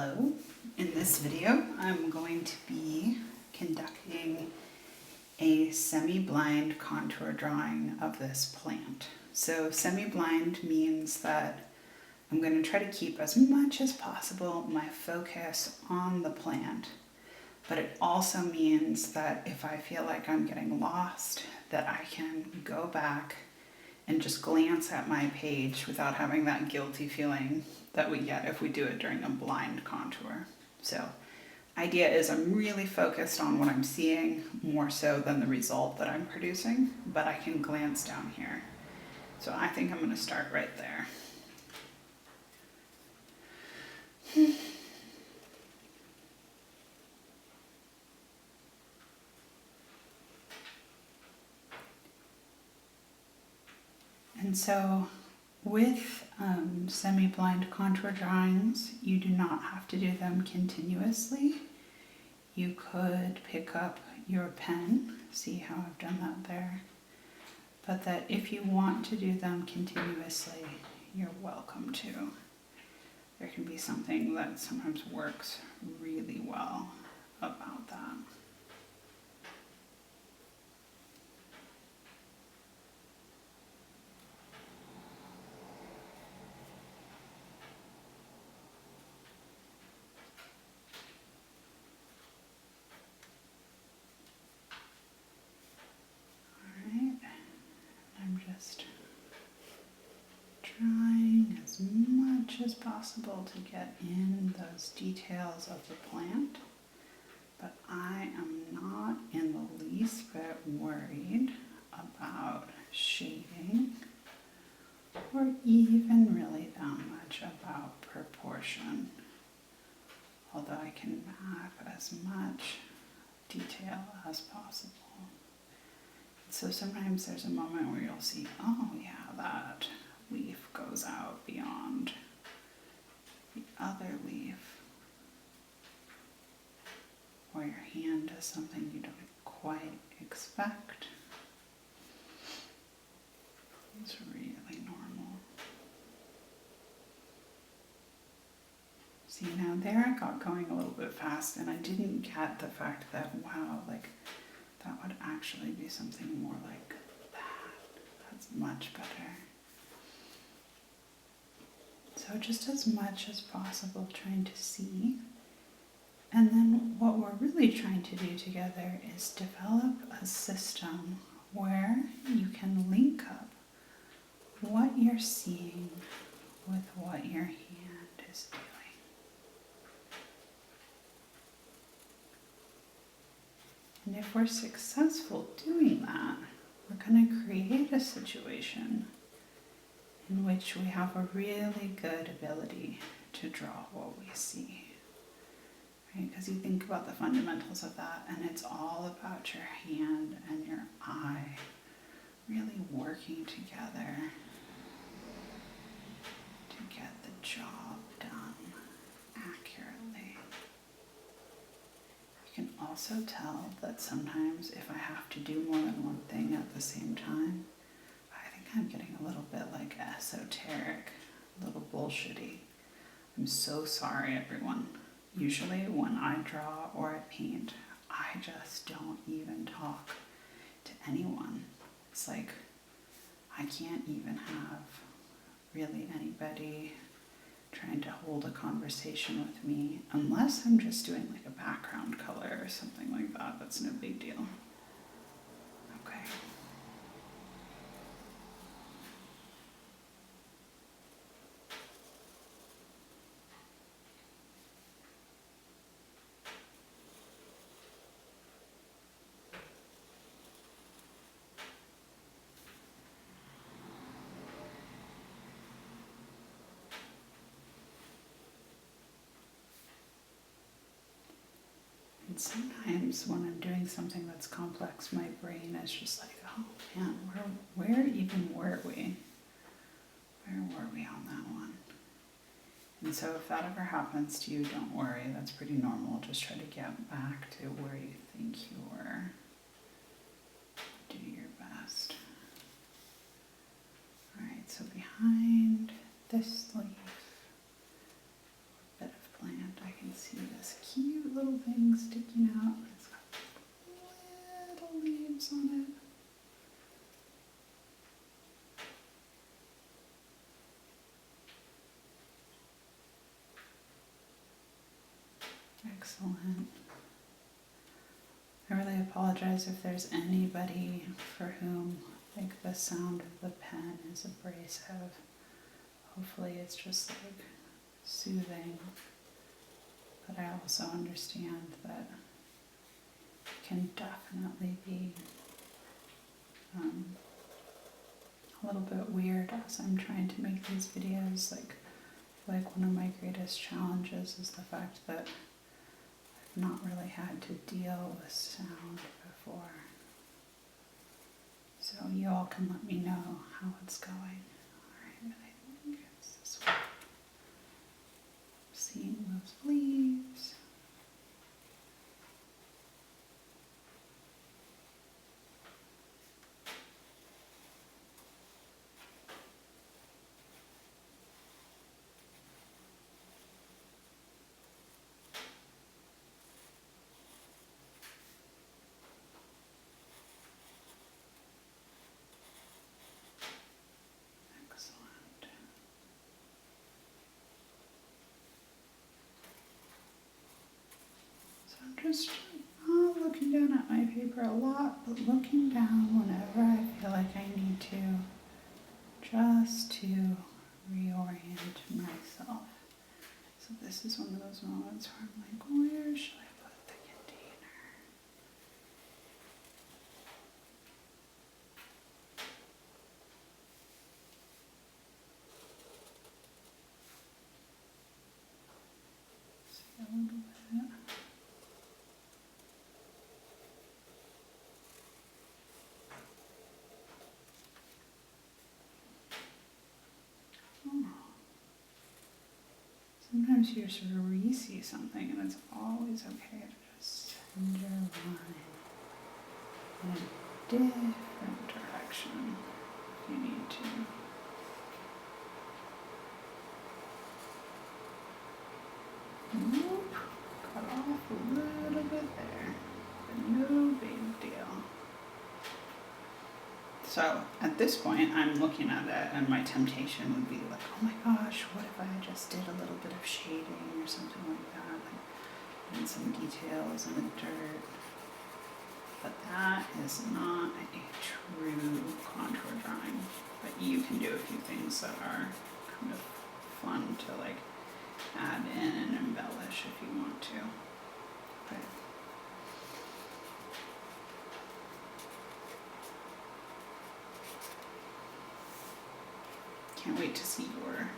Hello, in this video I'm going to be conducting a semi-blind contour drawing of this plant. So semi-blind means that I'm going to try to keep as much as possible my focus on the plant, but it also means that if I feel like I'm getting lost, that I can go back and just glance at my page without having that guilty feeling that we get if we do it during a blind contour. So idea is I'm really focused on what I'm seeing more so than the result that I'm producing, but I can glance down here. So I think I'm going to start right there. And so with semi-blind contour drawings, you do not have to do them continuously. You could pick up your pen, see how I've done that there, but that if you want to do them continuously, you're welcome to. There can be something that sometimes works really well about that. I'm just trying as much as possible to get in those details of the plant, but I am not in the least bit worried about shading or even really that much about proportion, although I can map as much detail as possible. So sometimes there's a moment where you'll see, oh yeah, that leaf goes out beyond the other leaf. Or your hand does something you don't quite expect. It's really normal. See, now there I got going a little bit fast and I didn't get the fact that, wow, like that would actually be something more like that. That's much better. So just as much as possible trying to see. And then what we're really trying to do together is develop a system where you can link up what you're seeing with what your hand is doing. And if we're successful doing that, we're going to create a situation in which we have a really good ability to draw what we see. Right? Because you think about the fundamentals of that, and it's all about your hand and your eye really working together to get the job done accurately. You can also tell that sometimes if I have to do more than one thing at the same time, I think I'm getting a little bit like esoteric, a little bullshitty. I'm so sorry, everyone. Usually when I draw or I paint, I just don't even talk to anyone. It's like I can't even have really anybody trying to hold a conversation with me unless I'm just doing like a background color or something like that. That's no big deal. Okay. And sometimes when I'm doing something that's complex, my brain is just like, oh man, where even were we? Where were we on that one? And so if that ever happens to you, don't worry, that's pretty normal. Just try to get back to where you think you were. Do your best. Alright, so behind this leaf, bit of plant, I things sticking out. It's got little leaves on it. Excellent. I really apologize if there's anybody for whom like the sound of the pen is abrasive. Hopefully it's just like soothing, but I also understand that it can definitely be a little bit weird as I'm trying to make these videos. Like one of my greatest challenges is the fact that I've not really had to deal with sound before. So you all can let me know how it's going. Alright, I think it's this one. Seeing those leaves. Excellent. So I'm just not looking down at my paper a lot, but looking down whenever I feel like I need to, just to reorient myself. So this is one of those moments where I'm like, where should I put the container? See a little bit. Oh. Sometimes you just re-see something and it's always okay to just send your line in a different direction if you need to. Nope, cut off a little bit there, but no big deal. So at this point, I'm looking at it and my temptation would be like, oh my gosh, what if I just did a little bit of shading or something like that, like, and some details in the dirt. But that is not a true contour drawing. But you can do a few things that are kind of fun to like add in and embellish if you want to. But can't wait to see your